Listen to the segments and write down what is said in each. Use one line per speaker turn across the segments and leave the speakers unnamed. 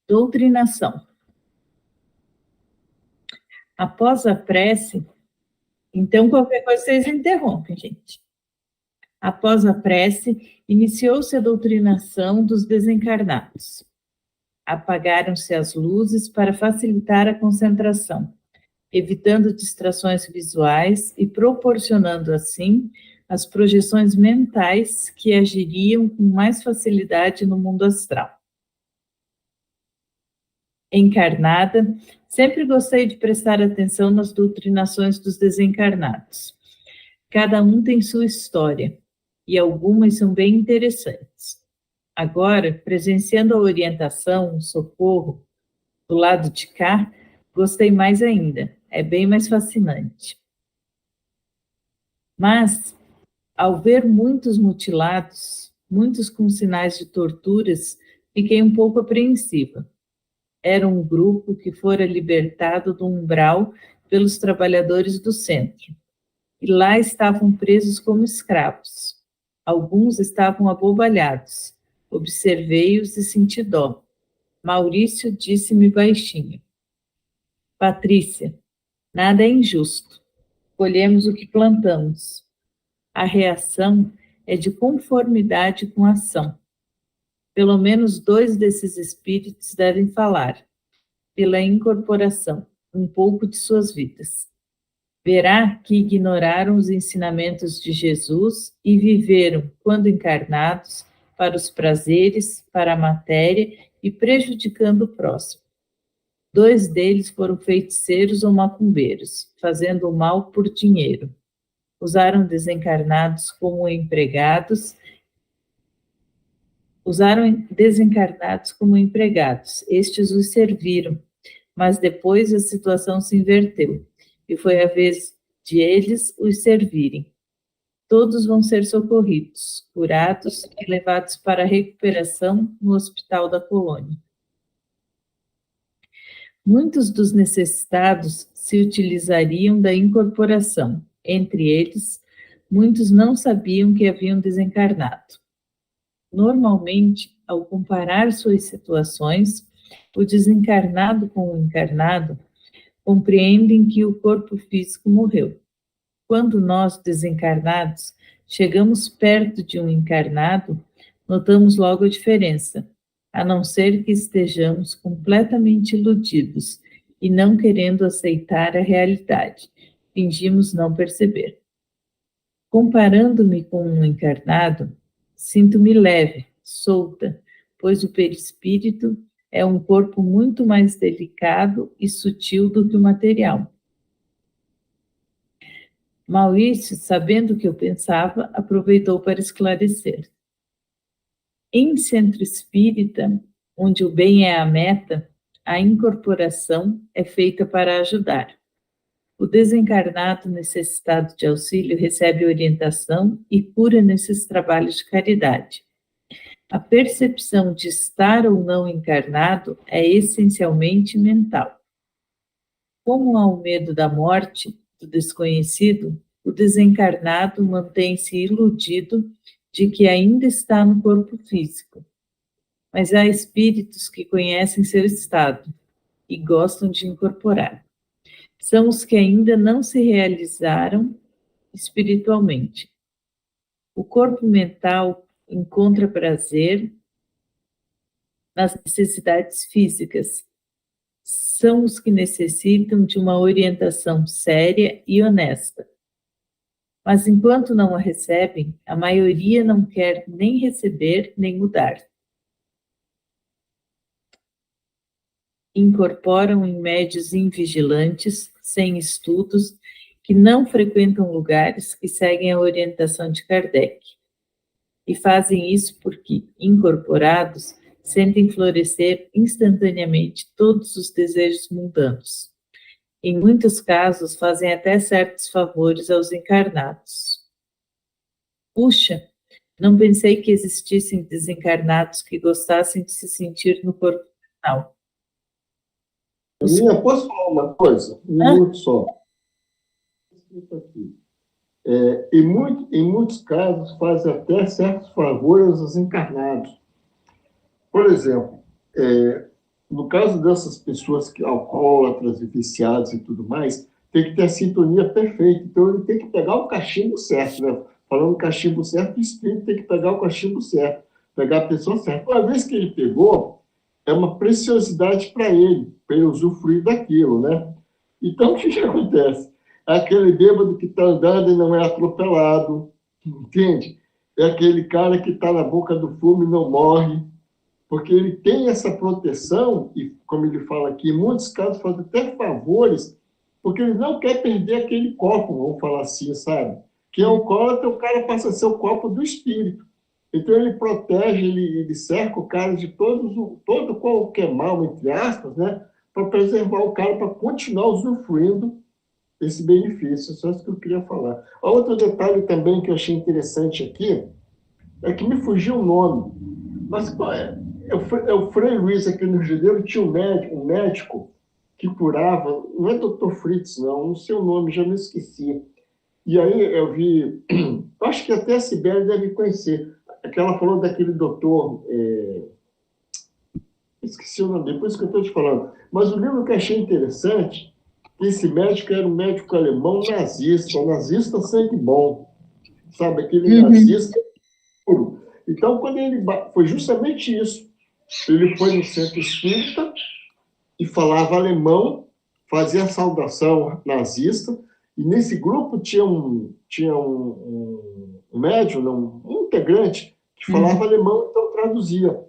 Doutrinação. Após a prece, então qualquer coisa vocês interrompem, gente. Após a prece, iniciou-se a doutrinação dos desencarnados. Apagaram-se as luzes para facilitar a concentração, evitando distrações visuais e proporcionando, assim, as projeções mentais que agiriam com mais facilidade no mundo astral. Encarnada, sempre gostei de prestar atenção nas doutrinações dos desencarnados. Cada um tem sua história, e algumas são bem interessantes. Agora, presenciando a orientação, o socorro, do lado de cá, gostei mais ainda, é bem mais fascinante. Mas, ao ver muitos mutilados, muitos com sinais de torturas, fiquei um pouco apreensiva. Era um grupo que fora libertado do umbral pelos trabalhadores do centro. E lá estavam presos como escravos. Alguns estavam abobalhados. Observei-os e senti dó. Maurício disse-me baixinho: Patrícia, nada é injusto. Colhemos o que plantamos. A reação é de conformidade com a ação. Pelo menos 2 desses espíritos devem falar, pela incorporação, um pouco de suas vidas. Verá que ignoraram os ensinamentos de Jesus e viveram, quando encarnados, para os prazeres, para a matéria e prejudicando o próximo. 2 deles foram feiticeiros ou macumbeiros, fazendo o mal por dinheiro. Usaram desencarnados, como empregados. Estes os serviram, mas depois a situação se inverteu, e foi a vez de eles os servirem. Todos vão ser socorridos, curados e levados para a recuperação no hospital da colônia. Muitos dos necessitados se utilizariam da incorporação. Entre eles, muitos não sabiam que haviam desencarnado. Normalmente, ao comparar suas situações, o desencarnado com o encarnado compreendem que o corpo físico morreu. Quando nós, desencarnados, chegamos perto de um encarnado, notamos logo a diferença, a não ser que estejamos completamente iludidos e não querendo aceitar a realidade. Fingimos não perceber. Comparando-me com um encarnado, sinto-me leve, solta, pois o perispírito é um corpo muito mais delicado e sutil do que o material. Maurício, sabendo o que eu pensava, aproveitou para esclarecer. Em centro espírita, onde o bem é a meta, a incorporação é feita para ajudar. O desencarnado necessitado de auxílio recebe orientação e cura nesses trabalhos de caridade. A percepção de estar ou não encarnado é essencialmente mental. Como há o medo da morte, do desconhecido, o desencarnado mantém-se iludido de que ainda está no corpo físico. Mas há espíritos que conhecem seu estado e gostam de incorporar. São os que ainda não se realizaram espiritualmente. O corpo mental encontra prazer nas necessidades físicas. São os que necessitam de uma orientação séria e honesta. Mas enquanto não a recebem, a maioria não quer nem receber nem mudar. Incorporam em médios invigilantes, sem estudos, que não frequentam lugares que seguem a orientação de Kardec. E fazem isso porque, incorporados, sentem florescer instantaneamente todos os desejos mundanos. Em muitos casos, fazem até certos favores aos encarnados. Puxa, não pensei que existissem desencarnados que gostassem de se sentir no corpo final.
Minha, posso falar uma coisa? Um minuto só. Em muitos casos, fazem até certos favores aos encarnados. Por exemplo, caso dessas pessoas que alcoólatras e viciadas e tudo mais, tem que ter a sintonia perfeita. Então, ele tem que pegar o cachimbo certo, né? Falando cachimbo certo, o espírito tem que pegar o cachimbo certo, pegar a pessoa certa. Uma vez que ele pegou, é uma preciosidade para ele usufruir daquilo, né? Então, o que acontece? Aquele bêbado que está andando e não é atropelado, entende? É aquele cara que está na boca do fumo e não morre, porque ele tem essa proteção, e como ele fala aqui, em muitos casos faz até favores, porque ele não quer perder aquele copo, vamos falar assim, sabe? Quem é alcoólatra, o cara passa a ser o copo do espírito. Então ele protege, ele cerca o cara de todo qualquer mal, entre aspas, né? Para preservar o cara, para continuar usufruindo esse benefício. Só isso que eu queria falar. Outro detalhe também que eu achei interessante aqui é que me fugiu o nome. Mas qual é? É o Frei Luiz aqui no Rio de Janeiro, tinha um médico que curava, não é Dr. Fritz, não sei o nome, já me esqueci. E aí eu vi, acho que até a Sibeli deve conhecer, que ela falou daquele doutor, esqueci o nome, depois que eu estou te falando. Mas o livro que eu achei interessante, esse médico era um médico alemão nazista sangue bom, sabe, aquele nazista puro. Então, quando ele foi justamente isso, ele foi no centro espírita e falava alemão, fazia a saudação nazista, e nesse grupo tinha um médium, um integrante, que falava alemão, então traduzia.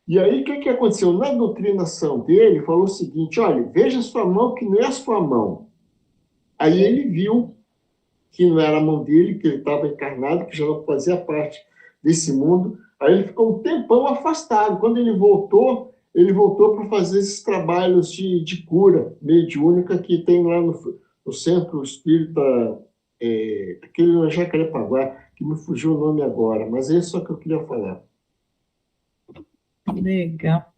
E aí, o que aconteceu? Na doutrinação dele, falou o seguinte, olha, veja sua mão que não é a sua mão. Aí ele viu que não era a mão dele, que ele estava encarnado, que já não fazia parte desse mundo. Aí ele ficou um tempão afastado. Quando ele voltou para fazer esses trabalhos de cura mediúnica que tem lá no Centro Espírita, aquele no Jacarepaguá, que me fugiu o nome agora, mas é isso que eu queria falar.
Legal.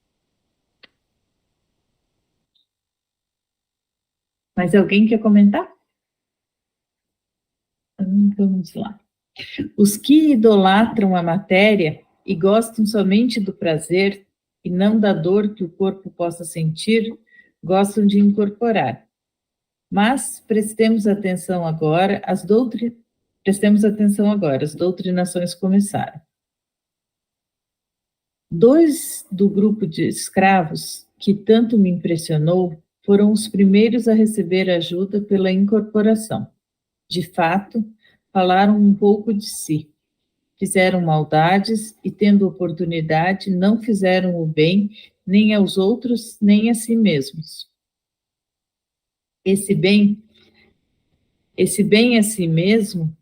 Mais alguém quer comentar? Vamos lá. Os que idolatram a matéria e gostam somente do prazer e não da dor que o corpo possa sentir, gostam de incorporar. Mas prestemos atenção agora, as doutrinações começaram. 2 do grupo de escravos, que tanto me impressionou, foram os primeiros a receber ajuda pela incorporação. De fato, falaram um pouco de si. Fizeram maldades e, tendo oportunidade, não fizeram o bem nem aos outros, nem a si mesmos. Esse bem a si mesmo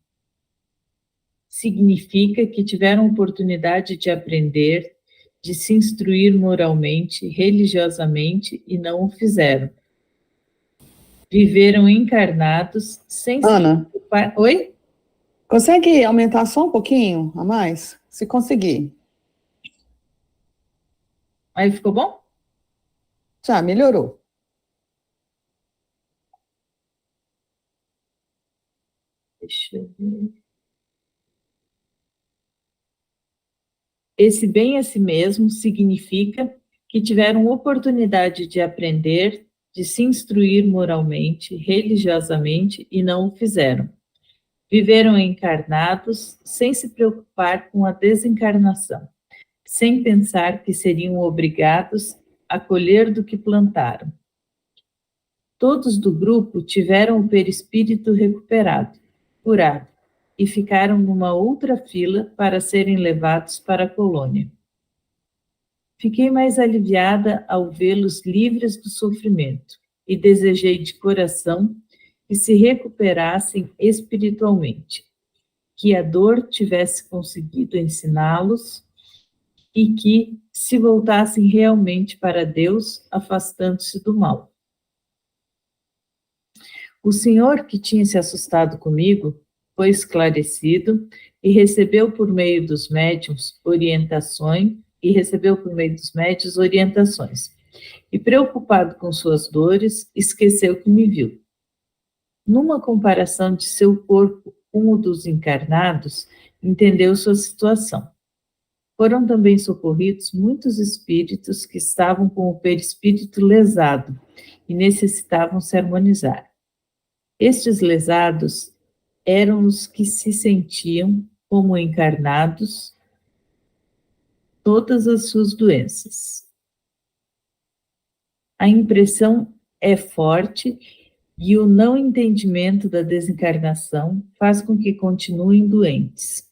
significa que tiveram oportunidade de aprender, de se instruir moralmente, religiosamente e não o fizeram. Viveram encarnados sem se preocupar. Oi?
Consegue aumentar só um pouquinho a mais? Se conseguir.
Aí ficou bom?
Já, melhorou.
Deixa eu ver. Esse bem a si mesmo significa que tiveram oportunidade de aprender, de se instruir moralmente, religiosamente e não o fizeram. Viveram encarnados sem se preocupar com a desencarnação, sem pensar que seriam obrigados a colher do que plantaram. Todos do grupo tiveram o perispírito recuperado, curado, e ficaram numa outra fila para serem levados para a colônia. Fiquei mais aliviada ao vê-los livres do sofrimento e desejei de coração que se recuperassem espiritualmente, que a dor tivesse conseguido ensiná-los e que se voltassem realmente para Deus, afastando-se do mal. O senhor que tinha se assustado comigo foi esclarecido e recebeu por meio dos médiuns orientações, e preocupado com suas dores, esqueceu que me viu. Numa comparação de seu corpo com o dos encarnados, entendeu sua situação. Foram também socorridos muitos espíritos que estavam com o perispírito lesado e necessitavam se harmonizar. Estes lesados eram os que se sentiam como encarnados todas as suas doenças. A impressão é forte e o não entendimento da desencarnação faz com que continuem doentes.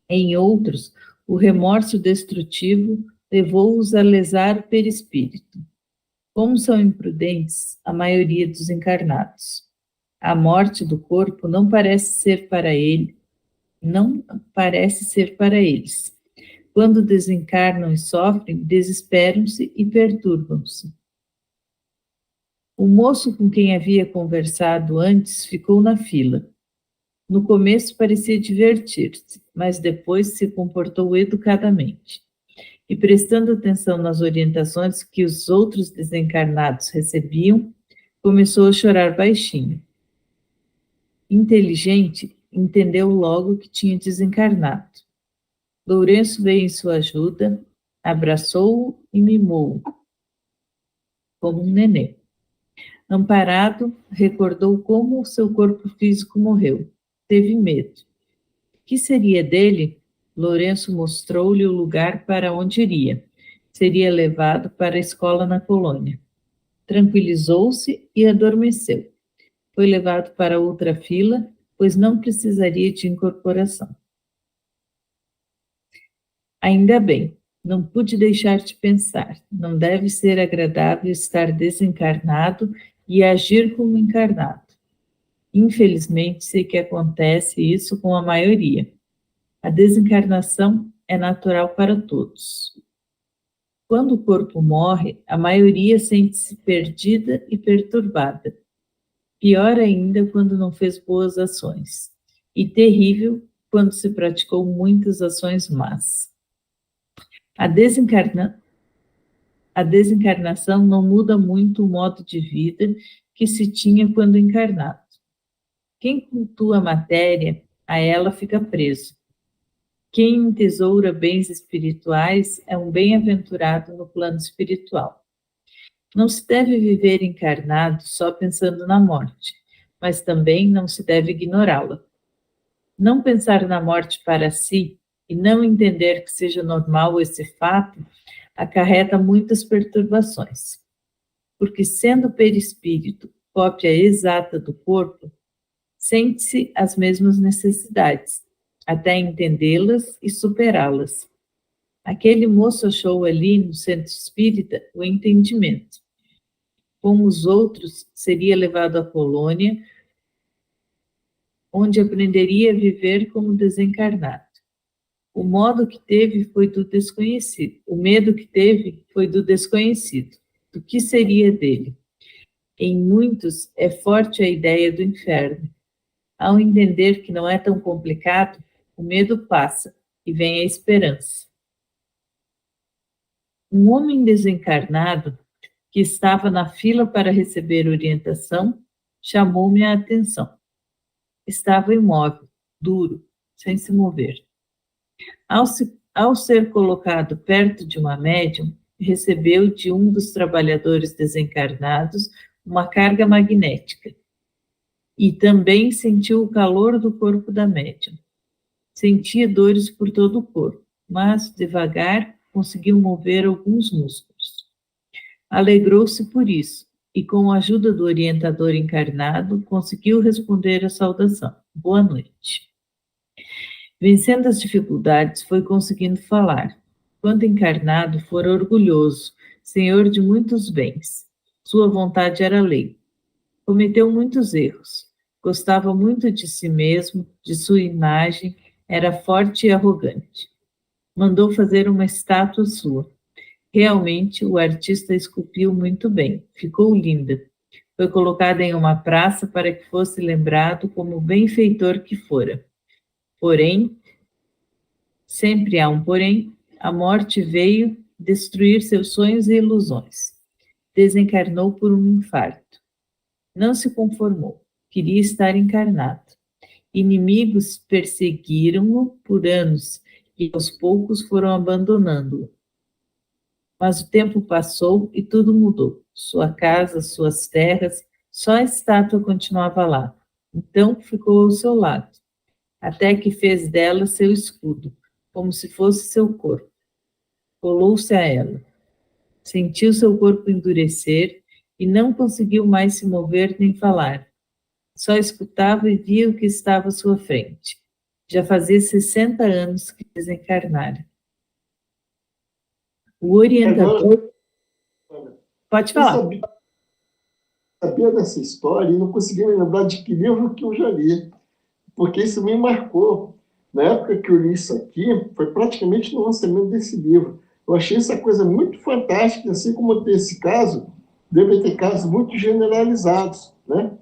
Em outros, o remorso destrutivo levou-os a lesar o perispírito. Como são imprudentes a maioria dos encarnados. A morte do corpo não parece ser para eles. Quando desencarnam e sofrem, desesperam-se e perturbam-se. O moço com quem havia conversado antes ficou na fila. No começo parecia divertir-se, mas depois se comportou educadamente. E prestando atenção nas orientações que os outros desencarnados recebiam, começou a chorar baixinho. Inteligente, entendeu logo que tinha desencarnado. Lourenço veio em sua ajuda, abraçou-o e mimou-o, como um nenê. Amparado, recordou como o seu corpo físico morreu. Teve medo. O que seria dele? Lourenço mostrou-lhe o lugar para onde iria. Seria levado para a escola na colônia. Tranquilizou-se e adormeceu. Foi levado para outra fila, pois não precisaria de incorporação. Ainda bem, não pude deixar de pensar. Não deve ser agradável estar desencarnado e agir como encarnado. Infelizmente, sei que acontece isso com a maioria. A desencarnação é natural para todos. Quando o corpo morre, a maioria sente-se perdida e perturbada. Pior ainda quando não fez boas ações. E terrível quando se praticou muitas ações más. A desencarnação não muda muito o modo de vida que se tinha quando encarnado. Quem cultua a matéria, a ela fica preso. Quem entesoura bens espirituais é um bem-aventurado no plano espiritual. Não se deve viver encarnado só pensando na morte, mas também não se deve ignorá-la. Não pensar na morte para si e não entender que seja normal esse fato acarreta muitas perturbações, porque sendo o perispírito cópia exata do corpo, sente-se as mesmas necessidades, até entendê-las e superá-las. Aquele moço achou ali no centro espírita o entendimento. Como os outros, seria levado à colônia, onde aprenderia a viver como desencarnado. O medo que teve foi do desconhecido, do que seria dele. Em muitos é forte a ideia do inferno. Ao entender que não é tão complicado, o medo passa e vem a esperança. Um homem desencarnado que estava na fila para receber orientação chamou-me a atenção. Estava imóvel, duro, sem se mover. Ao ser colocado perto de uma médium, recebeu de um dos trabalhadores desencarnados uma carga magnética e também sentiu o calor do corpo da médium. Sentia dores por todo o corpo, mas, devagar, conseguiu mover alguns músculos. Alegrou-se por isso e, com a ajuda do orientador encarnado, conseguiu responder à saudação. Boa noite. Vencendo as dificuldades, foi conseguindo falar. Quando encarnado, fora orgulhoso, senhor de muitos bens. Sua vontade era lei. Cometeu muitos erros. Gostava muito de si mesmo, de sua imagem, era forte e arrogante. Mandou fazer uma estátua sua. Realmente, o artista esculpiu muito bem. Ficou linda. Foi colocada em uma praça para que fosse lembrado como o benfeitor que fora. Porém, sempre há um porém, a morte veio destruir seus sonhos e ilusões. Desencarnou por um infarto. Não se conformou, queria estar encarnado. Inimigos perseguiram-no por anos e aos poucos foram abandonando-o. Mas o tempo passou e tudo mudou. Sua casa, suas terras, só a estátua continuava lá. Então ficou ao seu lado, até que fez dela seu escudo, como se fosse seu corpo. Colou-se a ela. Sentiu seu corpo endurecer e não conseguiu mais se mover nem falar. Só escutava e via o que estava à sua frente. Já fazia 60 anos que desencarnara. O orientador... Pode
Eu
falar.
sabia dessa história e não conseguia me lembrar de que livro que eu já li, porque isso me marcou. Na época que eu li isso aqui, foi praticamente no lançamento desse livro. Eu achei essa coisa muito fantástica, assim como tem esse caso, deve ter casos muito generalizados, né?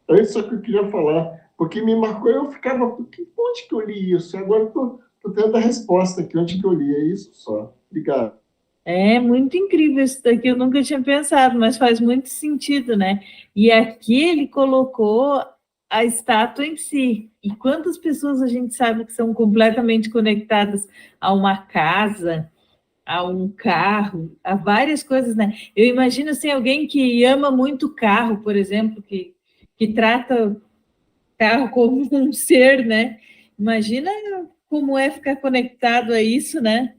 É isso que eu queria falar, porque me marcou, eu ficava, onde que eu li isso? E agora estou tendo a resposta aqui, onde que eu li, é isso só. Obrigado.
É muito incrível isso daqui, eu nunca tinha pensado, mas faz muito sentido, né? E aqui ele colocou a estátua em si. E quantas pessoas a gente sabe que são completamente conectadas a uma casa, a um carro, a várias coisas, né? Eu imagino assim, alguém que ama muito carro, por exemplo, que trata carro como um ser, né? Imagina como é ficar conectado a isso, né?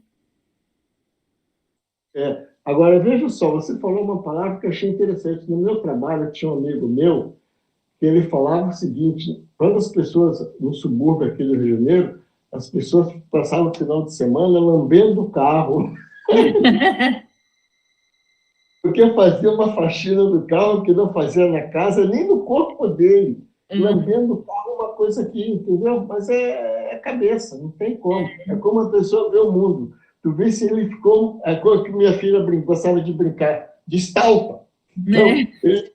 Agora, veja só, você falou uma palavra que eu achei interessante. No meu trabalho, tinha um amigo meu que ele falava o seguinte: quando as pessoas, no subúrbio aqui do Rio de Janeiro, as pessoas passavam o final de semana lambendo o carro, porque fazia uma faxina do carro que não fazia na casa, nem no corpo dele. Lambendo o carro é uma coisa aqui, entendeu? Mas é cabeça, não tem como. É como a pessoa vê o mundo. Tu vê se ele ficou, a coisa que minha filha gostava de brincar, de estalpa. Então, ele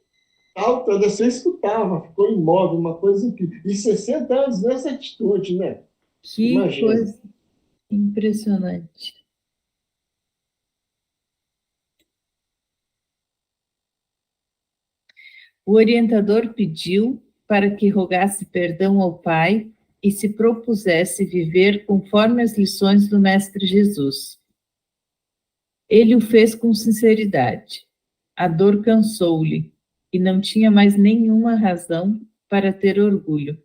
alta, você escutava, ficou imóvel, uma coisa incrível. E 60 anos nessa atitude, né?
Que
Imagina.
coisa impressionante. O orientador pediu para que rogasse perdão ao pai e se propusesse viver conforme as lições do Mestre Jesus. Ele o fez com sinceridade. A dor cansou-lhe e não tinha mais nenhuma razão para ter orgulho.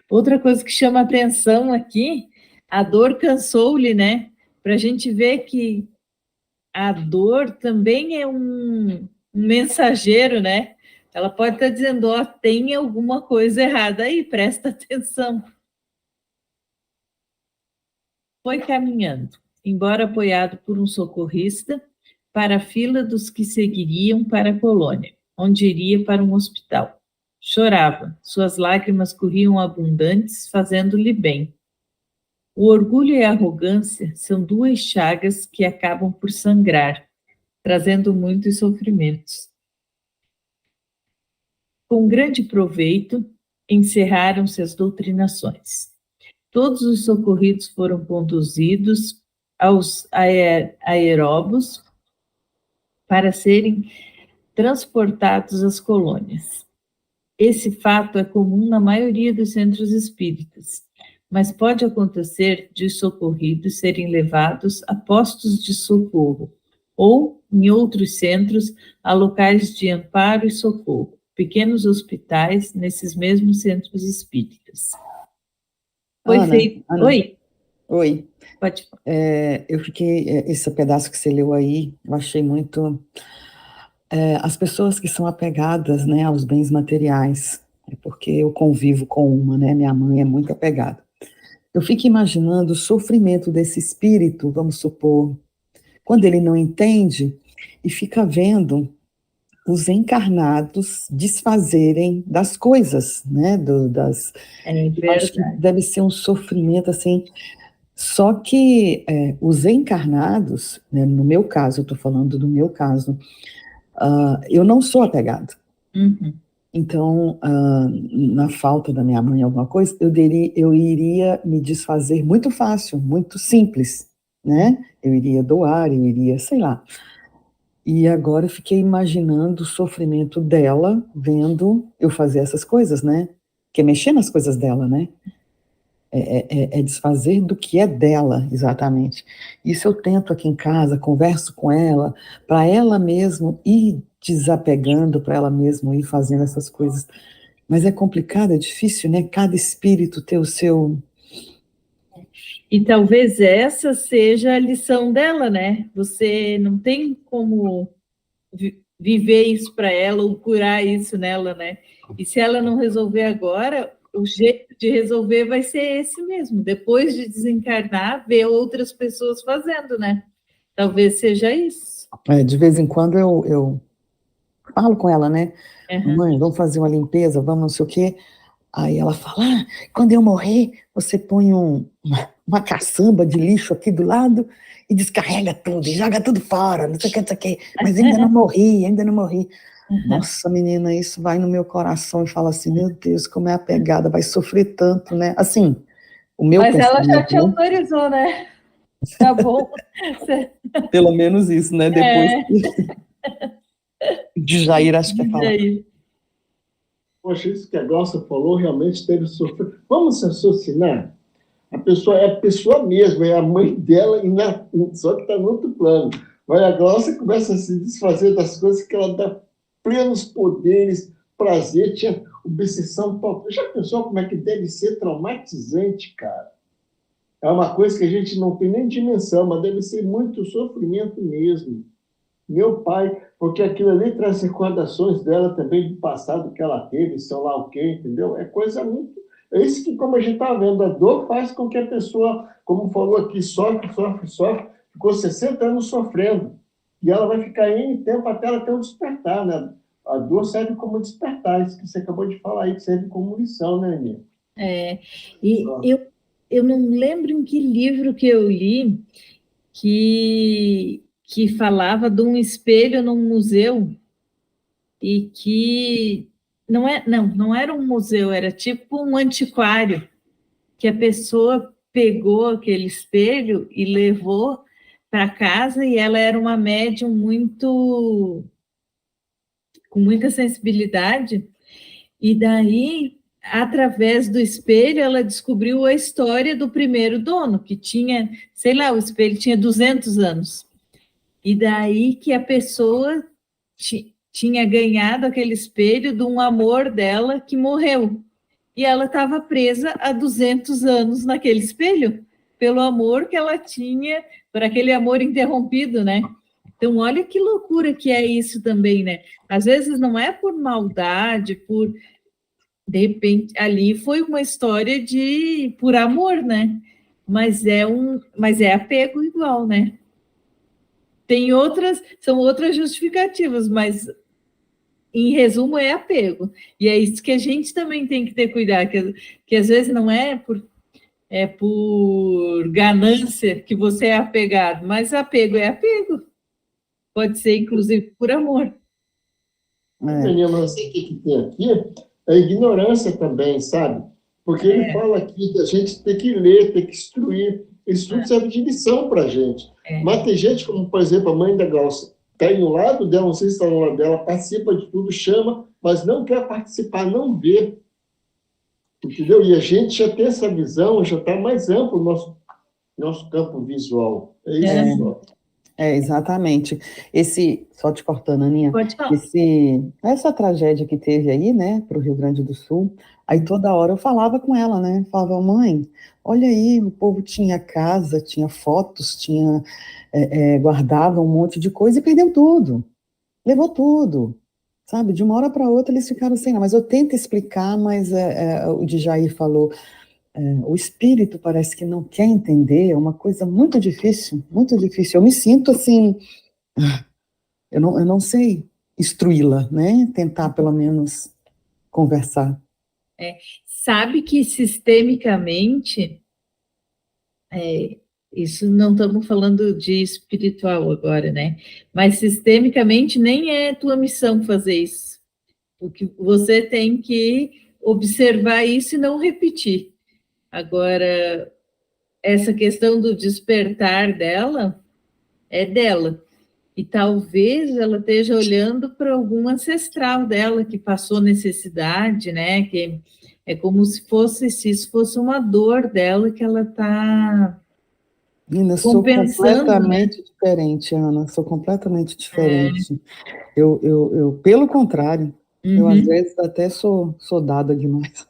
Outra coisa que chama atenção aqui, a dor cansou-lhe, né? Para a gente ver que a dor também é um mensageiro, né? Ela pode estar dizendo, ó, tem alguma coisa errada aí, presta atenção. Foi caminhando, embora apoiado por um socorrista, para a fila dos que seguiriam para a colônia, onde iria para um hospital. Chorava, suas lágrimas corriam abundantes, fazendo-lhe bem. O orgulho e a arrogância são duas chagas que acabam por sangrar, trazendo muitos sofrimentos. Com grande proveito, encerraram-se as doutrinações. Todos os socorridos foram conduzidos aos aeróbus para serem transportados às colônias. Esse fato é comum na maioria dos centros espíritas, mas pode acontecer de os socorridos serem levados a postos de socorro ou, em outros centros, a locais de amparo e socorro, pequenos hospitais nesses mesmos centros espíritas. Foi feito...
Ana,
Oi?
Oi.
Pode falar.
Eu fiquei, esse pedaço que você leu aí, eu achei muito... as pessoas que são apegadas, né, aos bens materiais, porque eu convivo com uma, né, minha mãe é muito apegada. Eu fico imaginando o sofrimento desse espírito, vamos supor, quando ele não entende e fica vendo os encarnados desfazerem das coisas, né, eu acho que deve ser um sofrimento, assim, só que os encarnados, né, no meu caso, eu estou falando do meu caso, eu não sou apegada.
Uhum.
Então, na falta da minha mãe alguma coisa, eu iria me desfazer muito fácil, muito simples, né? Eu iria doar, eu iria, sei lá. E agora eu fiquei imaginando o sofrimento dela, vendo eu fazer essas coisas, né? Que é mexer nas coisas dela, né? é desfazer do que é dela, exatamente. Isso eu tento aqui em casa, converso com ela, para ela mesmo ir desapegando, para ela mesmo ir fazendo essas coisas. Mas é complicado, é difícil, né? Cada espírito ter o seu...
E talvez essa seja a lição dela, né? Você não tem como viver isso para ela ou curar isso nela, né? E se ela não resolver agora, o jeito de resolver vai ser esse mesmo. Depois de desencarnar, ver outras pessoas fazendo, né? Talvez seja isso.
De vez em quando eu falo com ela, né?
Uhum.
Mãe, vamos fazer uma limpeza, vamos não sei o quê. Aí ela fala, quando eu morrer, você põe uma caçamba de lixo aqui do lado e descarrega tudo, e joga tudo fora, não sei o que, não sei o que, mas ainda não morri, ainda não morri. Nossa, menina, isso vai no meu coração e fala assim, meu Deus, como é a pegada, vai sofrer tanto, né? Assim, o meu
Mas ela já te
né?
autorizou, né? Tá bom.
Pelo menos isso, né? Depois de Jair, acho que é falar.
Poxa, isso que a Glaucia falou realmente deve sofrer. Vamos raciocinar? A pessoa é a pessoa mesma, é a mãe dela, só que está no outro plano. Mas a Glaucia começa a se desfazer das coisas que ela dá plenos poderes, prazer, tinha obsessão. Já pensou como é que deve ser traumatizante, cara? É uma coisa que a gente não tem nem dimensão, mas deve ser muito sofrimento mesmo. Meu pai, porque aquilo ali traz recordações dela também do passado que ela teve, sei lá o quê, entendeu? É coisa muito... É isso que, como a gente está vendo, a dor faz com que a pessoa, como falou aqui, sofre, sofre, sofre, ficou 60 anos sofrendo. E ela vai ficar em tempo até ela ter um despertar, né? A dor serve como despertar, isso que você acabou de falar aí, que serve como lição, né, Aninha?
E eu não lembro em que livro que eu li que falava de um espelho num museu e que não era um museu, era tipo um antiquário, que a pessoa pegou aquele espelho e levou para casa e ela era uma médium com muita sensibilidade e daí através do espelho ela descobriu a história do primeiro dono, que tinha, sei lá, o espelho tinha 200 anos. E daí que a pessoa tinha ganhado aquele espelho de um amor dela que morreu. E ela estava presa há 200 anos naquele espelho, pelo amor que ela tinha, por aquele amor interrompido, né? Então, olha que loucura que é isso também, né? Às vezes não é por maldade, de repente, ali foi uma história por amor, né? Mas é apego igual, né? São outras justificativas, mas em resumo é apego. E é isso que a gente também tem que ter cuidado, que às vezes não é por ganância que você é apegado, mas apego é apego. Pode ser, inclusive, por amor.
Menina, mas o que tem aqui é ignorância também, sabe? Porque ele fala aqui que a gente tem que ler, tem que instruir. Isso tudo serve de lição para a gente. Mas tem gente, como, por exemplo, a mãe da Glaucia, está no lado dela, não sei se está no lado dela, participa de tudo, chama, mas não quer participar, não vê. Entendeu? E a gente já tem essa visão, já está mais amplo o nosso campo visual. É isso só.
Exatamente. Só te cortando, Aninha,
Pode falar.
essa tragédia que teve aí, né, para o Rio Grande do Sul, aí toda hora eu falava com ela, né, falava, mãe, olha aí, o povo tinha casa, tinha fotos, guardava um monte de coisa e perdeu tudo, levou tudo, sabe, de uma hora para outra eles ficaram sem nada, mas eu tento explicar, mas o Djair falou, o espírito parece que não quer entender, é uma coisa muito difícil, eu me sinto assim, eu não sei instruí-la, né, tentar pelo menos conversar.
Sabe que sistemicamente, isso não estamos falando de espiritual agora, né? Mas sistemicamente nem é tua missão fazer isso. O que você tem que observar isso e não repetir. Agora, essa questão do despertar dela é dela. E talvez ela esteja olhando para algum ancestral dela que passou necessidade, né? Que É como se isso fosse uma dor dela que ela está
Menina, eu sou
compensando, né?
completamente diferente, Ana, sou completamente diferente. Pelo contrário, eu às
Uhum.
vezes até sou dada demais.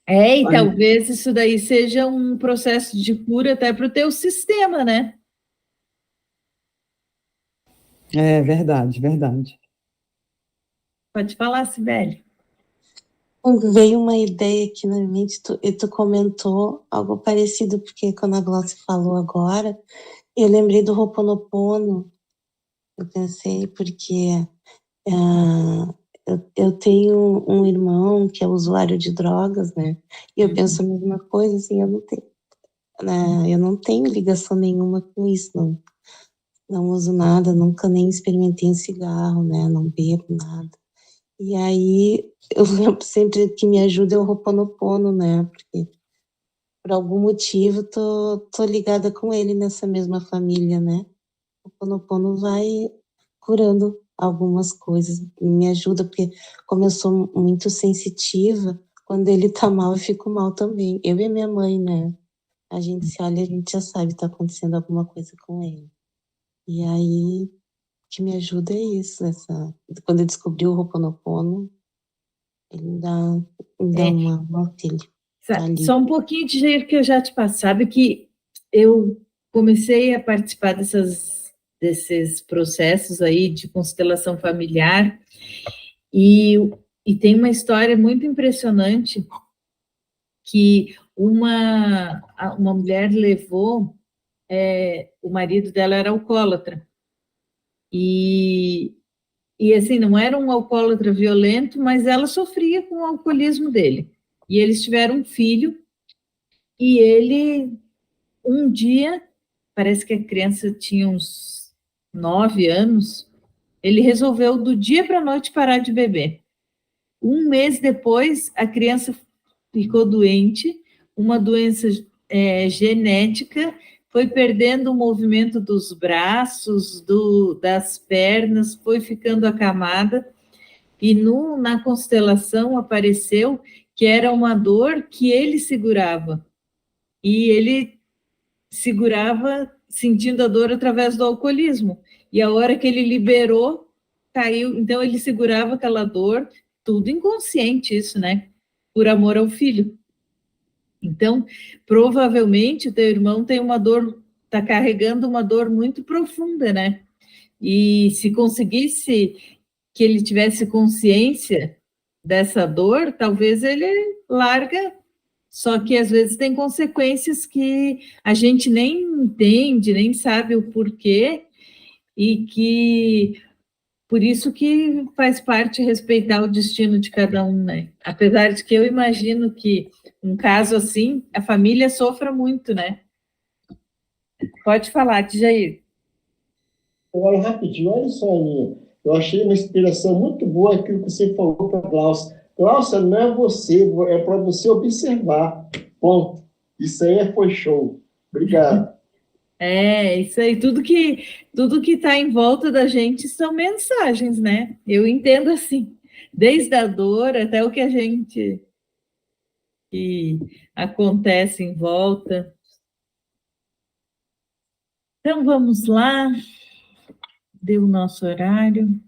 E talvez isso daí seja um processo de cura até para o teu sistema, né?
É verdade, verdade.
Pode falar, Sibeli.
Veio uma ideia aqui na mente, tu comentou algo parecido, porque quando a Glaucia falou agora, eu lembrei do Ho'oponopono. Eu pensei, porque eu tenho um irmão que é usuário de drogas, né? E eu penso a mesma coisa, assim, eu não tenho ligação nenhuma com isso, não uso nada, nunca nem experimentei um cigarro, né? Não bebo nada. E aí, eu lembro sempre que me ajuda é o Ho'oponopono, né? Porque, por algum motivo, tô ligada com ele nessa mesma família, né? O Ho'oponopono vai curando algumas coisas, me ajuda, porque como eu sou muito sensitiva, quando ele tá mal, eu fico mal também. Eu e a minha mãe, né? A gente se olha, a gente já sabe que tá acontecendo alguma coisa com ele. E aí, o que me ajuda é isso, quando eu descobri o Ho'oponopono, ele me dá um auxílio.
Só um pouquinho de dinheiro que eu já te passo. Sabe que eu comecei a participar desses processos aí de constelação familiar e tem uma história muito impressionante que uma mulher levou, o marido dela era alcoólatra, e assim, não era um alcoólatra violento, mas ela sofria com o alcoolismo dele. E eles tiveram um filho, e ele, um dia, parece que a criança tinha uns 9 anos, ele resolveu do dia para a noite parar de beber. Um mês depois, a criança ficou doente, uma doença genética, foi perdendo o movimento dos braços, das pernas, foi ficando acamada, e na constelação apareceu que era uma dor que ele segurava, e ele segurava sentindo a dor através do alcoolismo, e a hora que ele liberou, caiu, então ele segurava aquela dor, tudo inconsciente isso, né? Por amor ao filho. Então, provavelmente o teu irmão tem uma dor, está carregando uma dor muito profunda, né? E se conseguisse que ele tivesse consciência dessa dor, talvez ele larga, só que às vezes tem consequências que a gente nem entende, nem sabe o porquê, e que por isso que faz parte respeitar o destino de cada um, né? Apesar de que eu imagino que um caso assim, a família sofra muito, né? Pode falar, Jair.
Agora, rapidinho, olha só, Aninha. Eu achei uma inspiração muito boa aquilo que você falou para a Glaucia. Glaucia, não é você, é para você observar. Ponto. Isso aí foi show. Obrigado.
Isso aí, tudo que está em volta da gente são mensagens, né? Eu entendo assim, desde a dor até o que que acontece em volta. Então, vamos lá, deu o nosso horário.